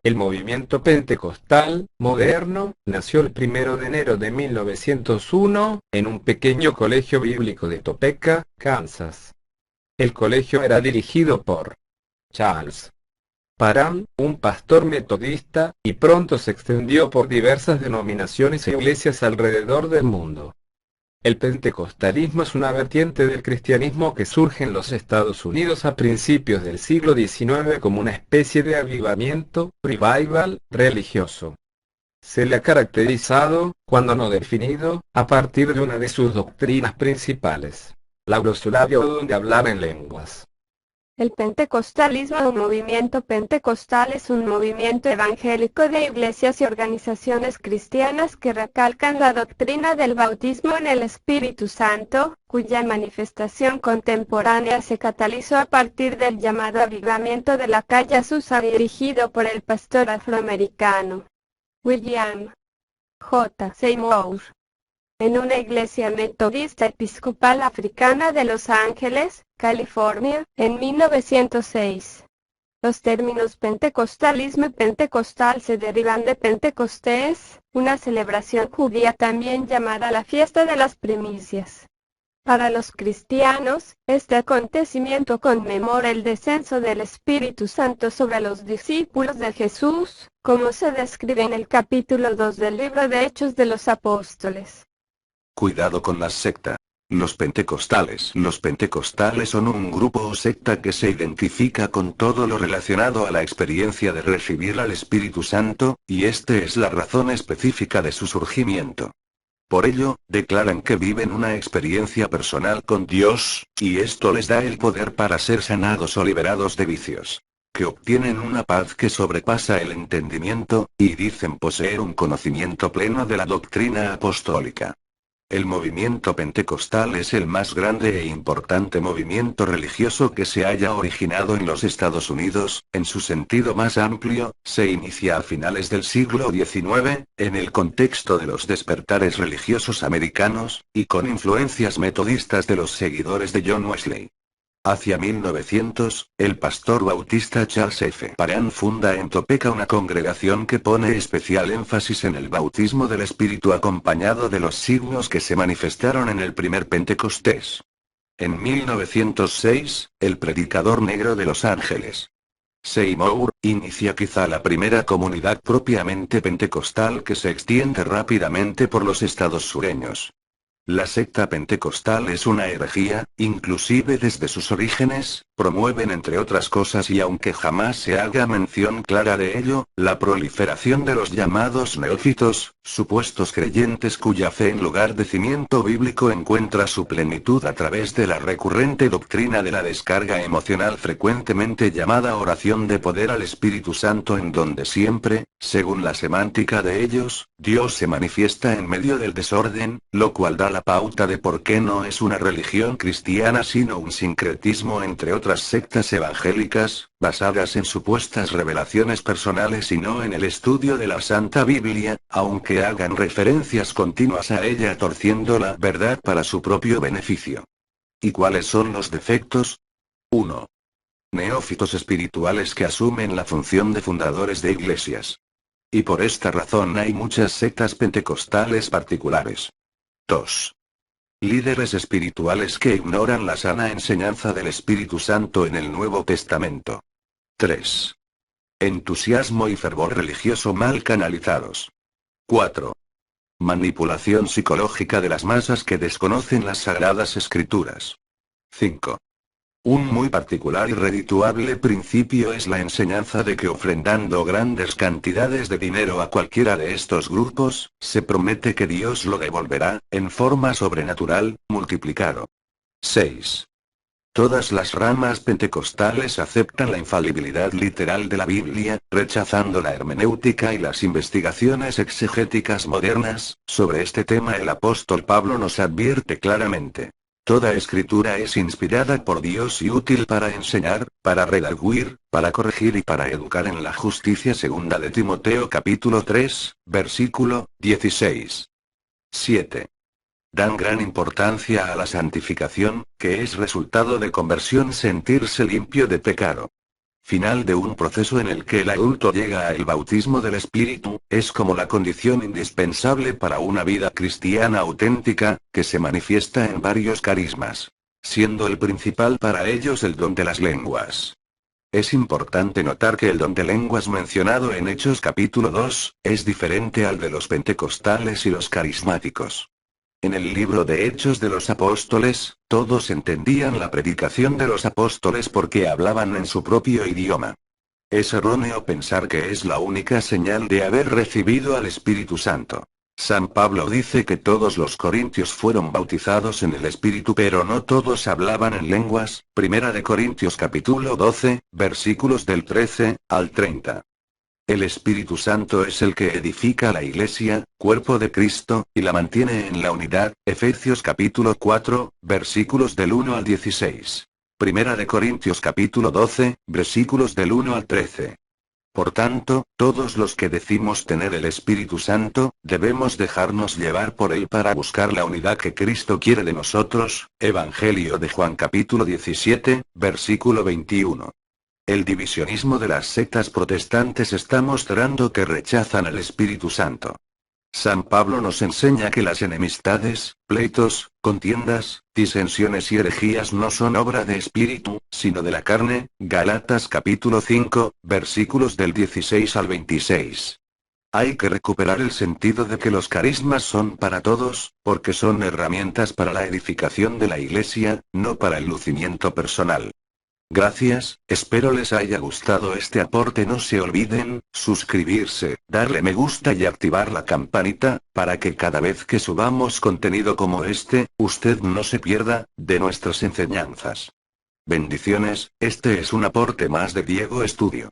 El movimiento pentecostal moderno nació el 1 de enero de 1901 en un pequeño colegio bíblico de Topeka, Kansas. El colegio era dirigido por Charles Parham, un pastor metodista, y pronto se extendió por diversas denominaciones e iglesias alrededor del mundo. El pentecostalismo es una vertiente del cristianismo que surge en los Estados Unidos a principios del siglo XIX como una especie de avivamiento, revival, religioso. Se le ha caracterizado, cuando no definido, a partir de una de sus doctrinas principales, la glosolalia o don de hablar en lenguas. El pentecostalismo o movimiento pentecostal es un movimiento evangélico de iglesias y organizaciones cristianas que recalcan la doctrina del bautismo en el Espíritu Santo, cuya manifestación contemporánea se catalizó a partir del llamado avivamiento de la calle Azusa dirigido por el pastor afroamericano William J. Seymour, en una iglesia metodista episcopal africana de Los Ángeles, California, en 1906. Los términos pentecostalismo y pentecostal se derivan de Pentecostés, una celebración judía también llamada la fiesta de las primicias. Para los cristianos, este acontecimiento conmemora el descenso del Espíritu Santo sobre los discípulos de Jesús, como se describe en el capítulo 2 del libro de Hechos de los Apóstoles. Cuidado con las sectas. Los pentecostales son un grupo o secta que se identifica con todo lo relacionado a la experiencia de recibir al Espíritu Santo, y este es la razón específica de su surgimiento. Por ello, declaran que viven una experiencia personal con Dios, y esto les da el poder para ser sanados o liberados de vicios. Que obtienen una paz que sobrepasa el entendimiento, y dicen poseer un conocimiento pleno de la doctrina apostólica. El movimiento pentecostal es el más grande e importante movimiento religioso que se haya originado en los Estados Unidos. En su sentido más amplio, se inicia a finales del siglo XIX, en el contexto de los despertares religiosos americanos, y con influencias metodistas de los seguidores de John Wesley. Hacia 1900, el pastor bautista Charles F. Parham funda en Topeka una congregación que pone especial énfasis en el bautismo del Espíritu acompañado de los signos que se manifestaron en el primer Pentecostés. En 1906, el predicador negro de Los Ángeles, Seymour, inicia quizá la primera comunidad propiamente pentecostal que se extiende rápidamente por los estados sureños. La secta pentecostal es una herejía, inclusive desde sus orígenes, promueven entre otras cosas y aunque jamás se haga mención clara de ello, la proliferación de los llamados neófitos, supuestos creyentes cuya fe en lugar de cimiento bíblico encuentra su plenitud a través de la recurrente doctrina de la descarga emocional frecuentemente llamada oración de poder al Espíritu Santo en donde siempre, según la semántica de ellos, Dios se manifiesta en medio del desorden, lo cual da la pauta de por qué no es una religión cristiana sino un sincretismo entre otras sectas evangélicas, basadas en supuestas revelaciones personales y no en el estudio de la Santa Biblia, aunque hagan referencias continuas a ella torciendo la verdad para su propio beneficio. ¿Y cuáles son los defectos? 1. Neófitos espirituales que asumen la función de fundadores de iglesias. Y por esta razón hay muchas sectas pentecostales particulares. 2. Líderes espirituales que ignoran la sana enseñanza del Espíritu Santo en el Nuevo Testamento. 3. Entusiasmo y fervor religioso mal canalizados. 4. Manipulación psicológica de las masas que desconocen las sagradas escrituras. 5. Un muy particular y redituable principio es la enseñanza de que ofrendando grandes cantidades de dinero a cualquiera de estos grupos, se promete que Dios lo devolverá, en forma sobrenatural, multiplicado. 6. Todas las ramas pentecostales aceptan la infalibilidad literal de la Biblia, rechazando la hermenéutica y las investigaciones exegéticas modernas. Sobre este tema el apóstol Pablo nos advierte claramente. Toda escritura es inspirada por Dios y útil para enseñar, para redarguir, para corregir y para educar en la justicia. Segunda de Timoteo capítulo 3, versículo 16. 7. Dan gran importancia a la santificación, que es resultado de conversión sentirse limpio de pecado. Final de un proceso en el que el adulto llega al bautismo del Espíritu, es como la condición indispensable para una vida cristiana auténtica, que se manifiesta en varios carismas, siendo el principal para ellos el don de las lenguas. Es importante notar que el don de lenguas mencionado en Hechos capítulo 2, es diferente al de los pentecostales y los carismáticos. En el libro de Hechos de los Apóstoles, todos entendían la predicación de los apóstoles porque hablaban en su propio idioma. Es erróneo pensar que es la única señal de haber recibido al Espíritu Santo. San Pablo dice que todos los corintios fueron bautizados en el Espíritu pero no todos hablaban en lenguas, Primera de Corintios capítulo 12, versículos del 13 al 30. El Espíritu Santo es el que edifica la Iglesia, cuerpo de Cristo, y la mantiene en la unidad, Efesios capítulo 4, versículos del 1 al 16. Primera de Corintios capítulo 12, versículos del 1 al 13. Por tanto, todos los que decimos tener el Espíritu Santo, debemos dejarnos llevar por él para buscar la unidad que Cristo quiere de nosotros, Evangelio de Juan capítulo 17, versículo 21. El divisionismo de las sectas protestantes está mostrando que rechazan al Espíritu Santo. San Pablo nos enseña que las enemistades, pleitos, contiendas, disensiones y herejías no son obra de espíritu, sino de la carne, Gálatas capítulo 5, versículos del 16 al 26. Hay que recuperar el sentido de que los carismas son para todos, porque son herramientas para la edificación de la Iglesia, no para el lucimiento personal. Gracias, espero les haya gustado este aporte. No se olviden, suscribirse, darle me gusta y activar la campanita, para que cada vez que subamos contenido como este, usted no se pierda, de nuestras enseñanzas. Bendiciones, este es un aporte más de Diego Estudio.